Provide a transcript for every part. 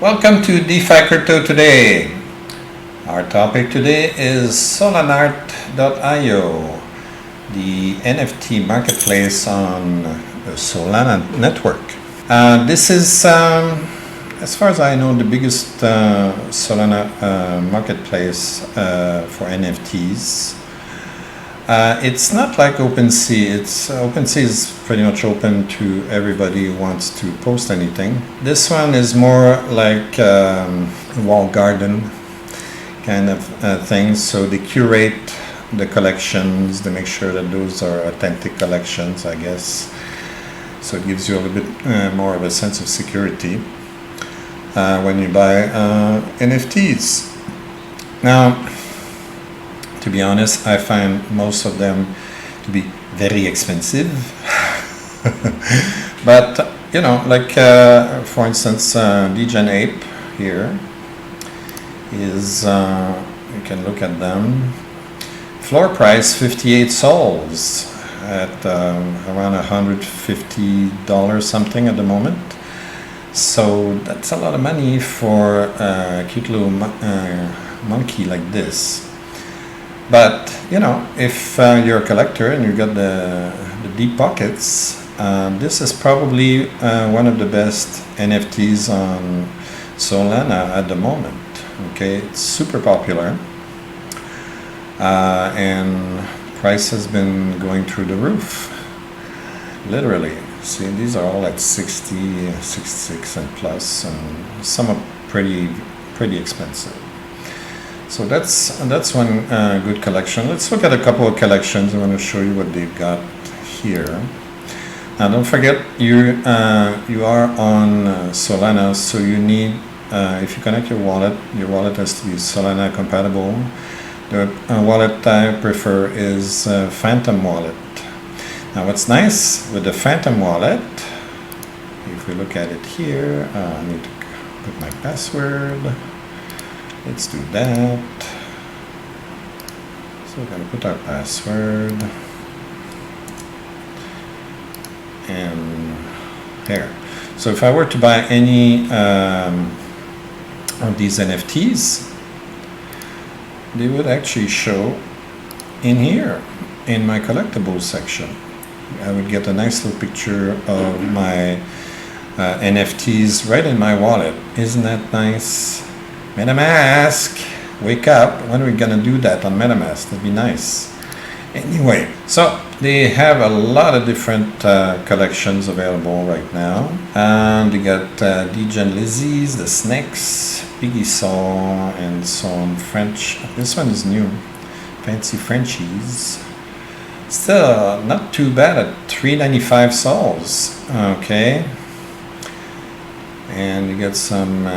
Welcome to DeFi Crypto Today. Our topic today is Solanart.io, the NFT marketplace on the Solana network. This is, as far as I know, the biggest Solana marketplace for NFTs. It's not like OpenSea. OpenSea is pretty much open to everybody who wants to post anything. This one is more like a walled garden kind of thing. So they curate the collections. They make sure that those are authentic collections, I guess. So it gives you a little bit more of a sense of security when you buy NFTs. Now, to be honest, I find most of them to be very expensive. But, you know, like for instance, Degen Ape here is, you can look at them. Floor price 58 sols at around $150 something at the moment. So that's a lot of money for a cute little monkey like this. But, you know, if you're a collector and you've got the deep pockets, this is probably one of the best NFTs on Solana at the moment. Okay, it's super popular. And price has been going through the roof. Literally. See, these are all at 60, 66 and plus, and some are pretty expensive. So that's one good collection. Let's look at a couple of collections. I want to show you what they've got here. Now, don't forget you are on Solana, so you need if you connect your wallet has to be Solana compatible. The wallet I prefer is Phantom Wallet. Now, what's nice with the Phantom Wallet, if we look at it here, I need to put my password. Let's do that. So we're going to put our password. And there. So if I were to buy any of these NFTs, they would actually show in here, in my collectibles section. I would get a nice little picture of my NFTs right in my wallet. Isn't that nice? MetaMask, wake up. When are we gonna do that on MetaMask? That'd be nice. Anyway, so they have a lot of different collections available right now. They got Degen Lizzies, the Snakes, Piggy Saw, and so on. French. This one is new. Fancy Frenchies. Still not too bad at 395 sols. Okay. And you get some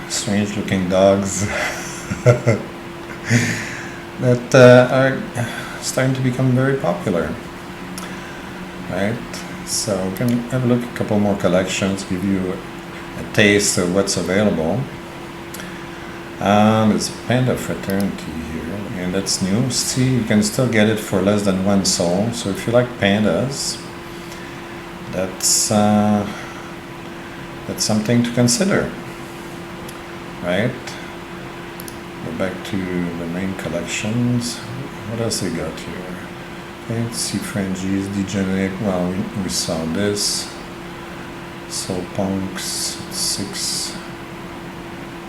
strange looking dogs that are starting to become very popular, right? So we can have a look at a couple more collections, give you a taste of what's available. There's a Panda Fraternity here, and that's new. See, you can still get it for less than 1 sol. So if you like pandas, that's something to consider, right? Go back to the main collections. What else they got here? Fancy Frenchies, Degen Ape. Well, we saw this. Soul Punks 6.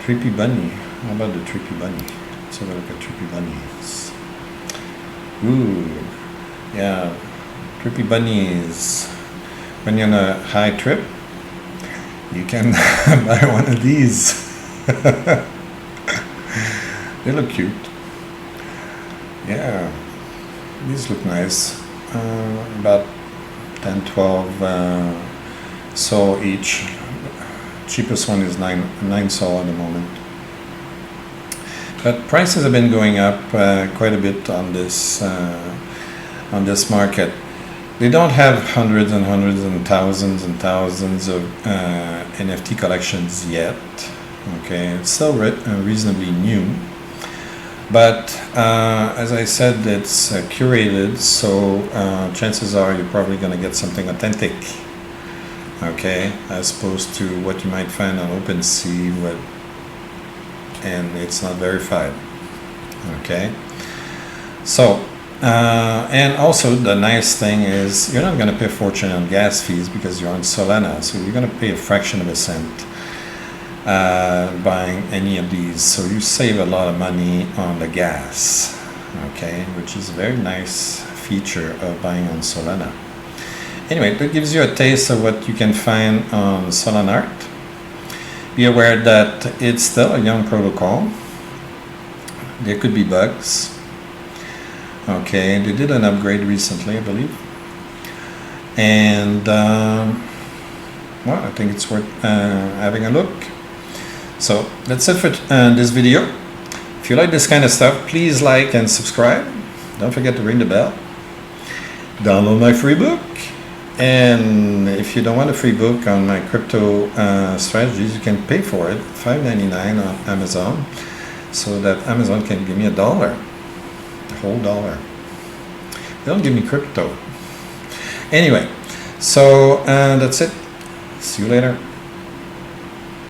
Trippy Bunny. How about the Trippy Bunny? Let's have a look at Trippy Bunnies. Ooh, yeah. Trippy Bunnies. When you're on a high trip, you can buy one of these. They look cute. Yeah, these look nice. About 10, 12 sol each. Cheapest one is 9 sol at the moment. But prices have been going up quite a bit on this market. They don't have hundreds and hundreds and thousands of NFT collections yet. Okay, it's still reasonably new. But as I said, it's curated, so chances are you're probably going to get something authentic okay, as opposed to what you might find on OpenSea, and it's not verified, okay. So and also the nice thing is you're not going to pay a fortune on gas fees because you're on Solana, so you're going to pay a fraction of a cent buying any of these, so you save a lot of money on the gas, okay, which is a very nice feature of buying on Solana. Anyway, that gives you a taste of what you can find on Solanart. Be aware that it's still a young protocol. There could be bugs. Okay, they did an upgrade recently, I believe. And well, I think it's worth having a look. So that's it for this video. If you like this kind of stuff, please like and subscribe. Don't forget to ring the bell. Download my free book. And if you don't want a free book on my crypto strategies, you can pay for it, $5.99 on Amazon, so that Amazon can give me $1, a whole $1. They don't give me crypto. Anyway, so that's it. See you later.